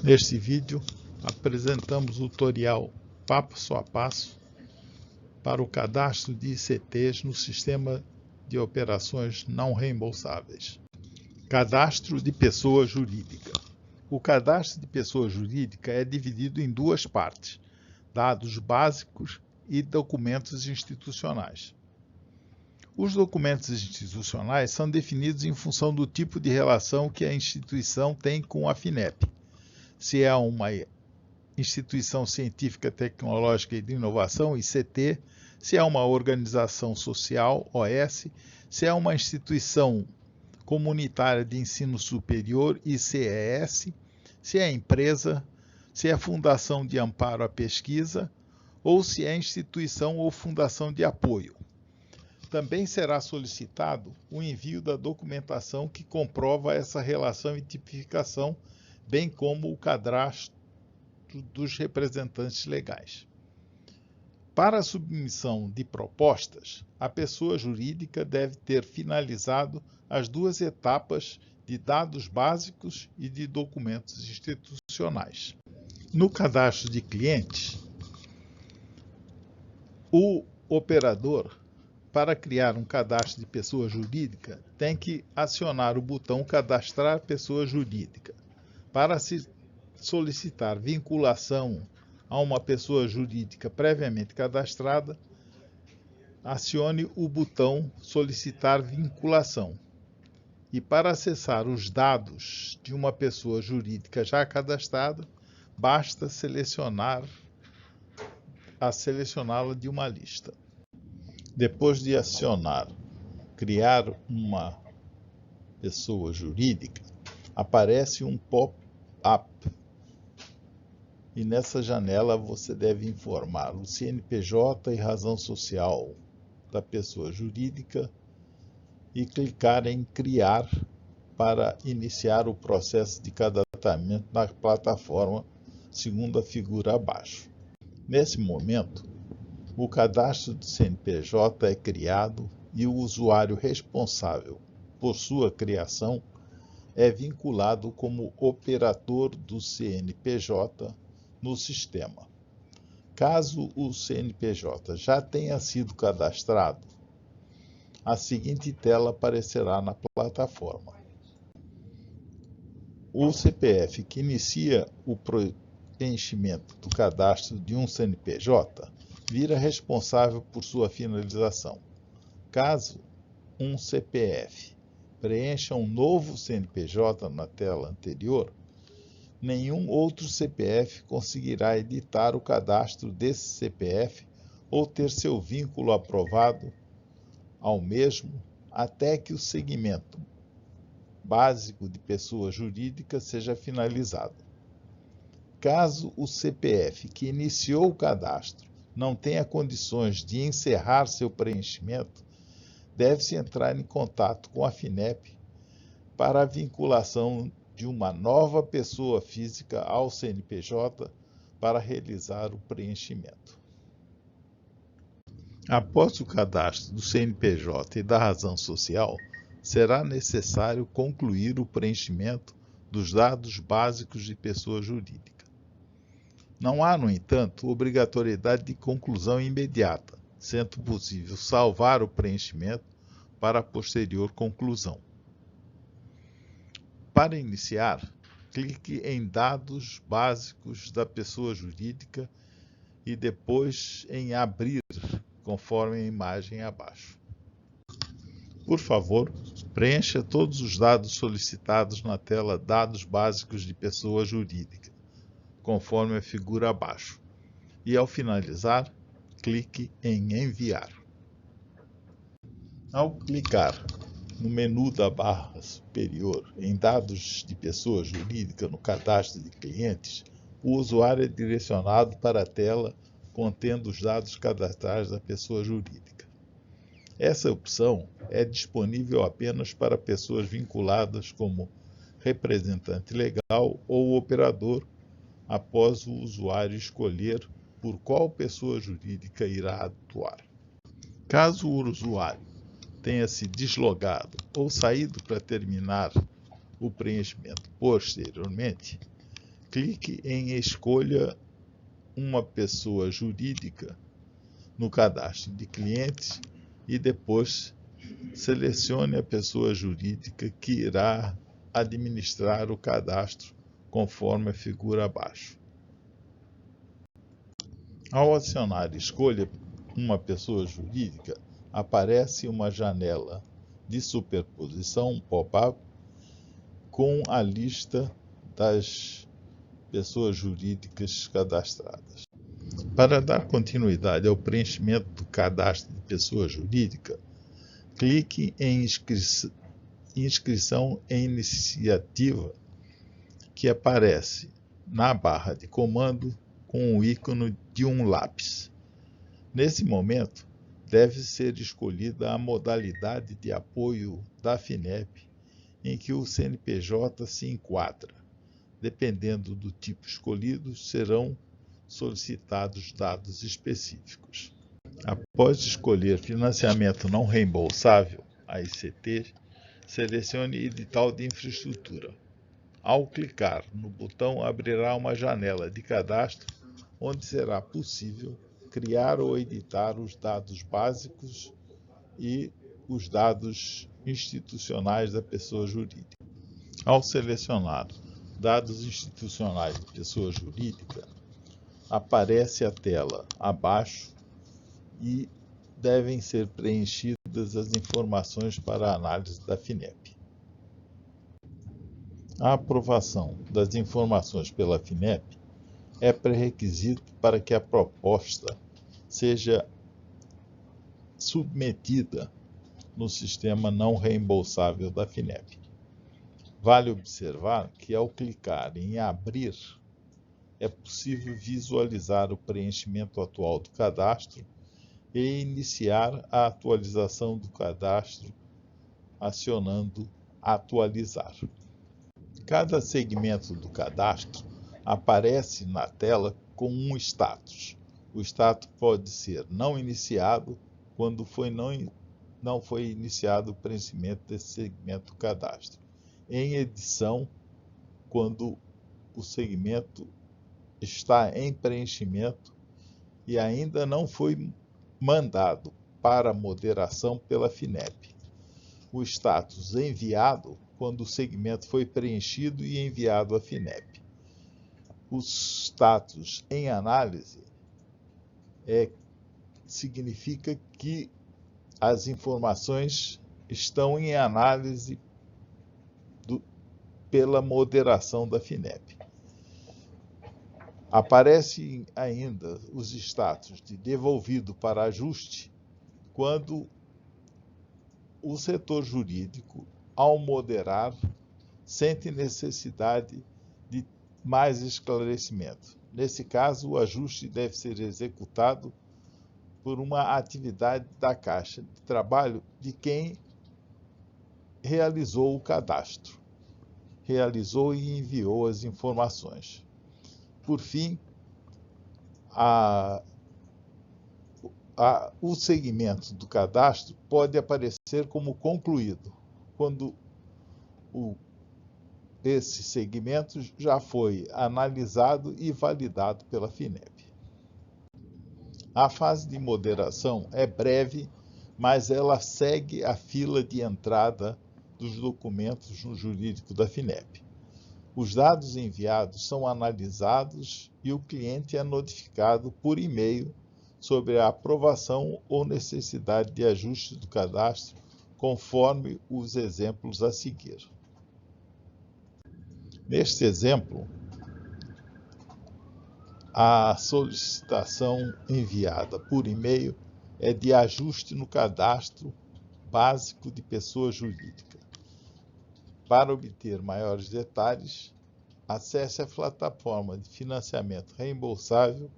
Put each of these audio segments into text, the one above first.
Neste vídeo, apresentamos o tutorial passo a passo para o cadastro de ICTs no Sistema de Operações Não Reembolsáveis. Cadastro de pessoa jurídica. O cadastro de pessoa jurídica é dividido em duas partes: dados básicos e documentos institucionais. Os documentos institucionais são definidos em função do tipo de relação que a instituição tem com a FINEP. Se é uma instituição científica, tecnológica e de inovação, ICT, se é uma organização social, OS, se é uma instituição comunitária de ensino superior, ICES, se é empresa, se é fundação de amparo à pesquisa ou se é instituição ou fundação de apoio. Também será solicitado o envio da documentação que comprova essa relação e tipificação, bem como o cadastro dos representantes legais. Para a submissão de propostas, a pessoa jurídica deve ter finalizado as duas etapas de dados básicos e de documentos institucionais. No cadastro de clientes, o operador, para criar um cadastro de pessoa jurídica, tem que acionar o botão Cadastrar Pessoa Jurídica. Para se solicitar vinculação a uma pessoa jurídica previamente cadastrada, acione o botão Solicitar Vinculação. E para acessar os dados de uma pessoa jurídica já cadastrada, basta selecioná-la de uma lista. Depois de acionar Criar uma pessoa jurídica, aparece um pop-up e nessa janela você deve informar o CNPJ e razão social da pessoa jurídica e clicar em Criar para iniciar o processo de cadastramento na plataforma, segundo a figura abaixo. Nesse momento, o cadastro do CNPJ é criado e o usuário responsável por sua criação é vinculado como operador do CNPJ no sistema. Caso o CNPJ já tenha sido cadastrado, a seguinte tela aparecerá na plataforma. O CPF que inicia o preenchimento do cadastro de um CNPJ vira responsável por sua finalização. Caso um CPF preencha um novo CNPJ na tela anterior, nenhum outro CPF conseguirá editar o cadastro desse CPF ou ter seu vínculo aprovado ao mesmo até que o segmento básico de pessoa jurídica seja finalizado. Caso o CPF que iniciou o cadastro não tenha condições de encerrar seu preenchimento, deve-se entrar em contato com a FINEP para a vinculação de uma nova pessoa física ao CNPJ para realizar o preenchimento. Após o cadastro do CNPJ e da razão social, será necessário concluir o preenchimento dos dados básicos de pessoa jurídica. Não há, no entanto, obrigatoriedade de conclusão imediata, sendo possível salvar o preenchimento para a posterior conclusão. Para iniciar, clique em Dados Básicos da Pessoa Jurídica e depois em Abrir, conforme a imagem abaixo. Por favor, preencha todos os dados solicitados na tela Dados Básicos de Pessoa Jurídica, conforme a figura abaixo. E ao finalizar, clique em Enviar. Ao clicar no menu da barra superior em Dados de Pessoa Jurídica no cadastro de clientes, o usuário é direcionado para a tela contendo os dados cadastrais da pessoa jurídica. Essa opção é disponível apenas para pessoas vinculadas como representante legal ou operador, após o usuário escolher por qual pessoa jurídica irá atuar. Caso o usuário tenha se deslogado ou saído para terminar o preenchimento posteriormente, clique em Escolha uma pessoa jurídica no cadastro de clientes e depois selecione a pessoa jurídica que irá administrar o cadastro conforme a figura abaixo. Ao acionar Escolha uma pessoa jurídica, aparece uma janela de superposição, pop-up, com a lista das pessoas jurídicas cadastradas. Para dar continuidade ao preenchimento do cadastro de pessoa jurídica, clique em Inscrição em Iniciativa, que aparece na barra de comando com o ícone de um lápis. Nesse momento, deve ser escolhida a modalidade de apoio da FINEP em que o CNPJ se enquadra. Dependendo do tipo escolhido, serão solicitados dados específicos. Após escolher Financiamento Não Reembolsável, AICT, selecione Edital de Infraestrutura. Ao clicar no botão, abrirá uma janela de cadastro, onde será possível criar ou editar os dados básicos e os dados institucionais da pessoa jurídica. Ao selecionar Dados institucionais de pessoa jurídica, aparece a tela abaixo e devem ser preenchidas as informações para a análise da FINEP. A aprovação das informações pela FINEP é pré-requisito para que a proposta seja submetida no sistema não reembolsável da FINEP. Vale observar que, ao clicar em Abrir, é possível visualizar o preenchimento atual do cadastro e iniciar a atualização do cadastro acionando Atualizar. Cada segmento do cadastro aparece na tela com um status. O status pode ser não iniciado quando não foi iniciado o preenchimento desse segmento do cadastro. Em edição, quando o segmento está em preenchimento e ainda não foi mandado para moderação pela FINEP. O status enviado, quando o segmento foi preenchido e enviado à FINEP. O status em análise significa que as informações estão em análise pela moderação da FINEP. Aparecem ainda os status de devolvido para ajuste quando o setor jurídico, ao moderar, sente necessidade de mais esclarecimento. Nesse caso, o ajuste deve ser executado por uma atividade da Caixa de Trabalho de quem realizou o cadastro. Realizou e enviou as informações. Por fim, o segmento do cadastro pode aparecer como concluído, quando esse segmento já foi analisado e validado pela FINEP. A fase de moderação é breve, mas ela segue a fila de entrada dos documentos no jurídico da FINEP. Os dados enviados são analisados e o cliente é notificado por e-mail sobre a aprovação ou necessidade de ajuste do cadastro, conforme os exemplos a seguir. Neste exemplo, a solicitação enviada por e-mail é de ajuste no cadastro básico de pessoa jurídica. Para obter maiores detalhes, acesse a plataforma de financiamento reembolsável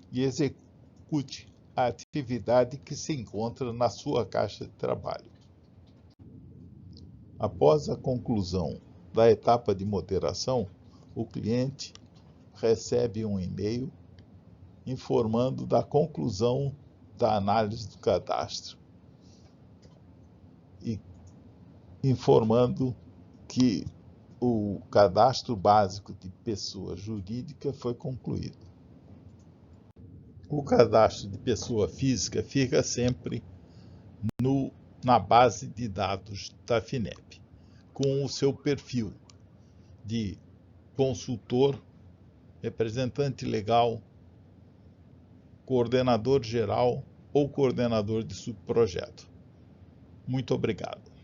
e execute a atividade que se encontra na sua caixa de trabalho. Após a conclusão da etapa de moderação, o cliente recebe um e-mail informando da conclusão da análise do cadastro e informando que o cadastro básico de pessoa jurídica foi concluído. O cadastro de pessoa física fica sempre na base de dados da FINEP, com o seu perfil de consultor, representante legal, coordenador geral ou coordenador de subprojeto. Muito obrigado.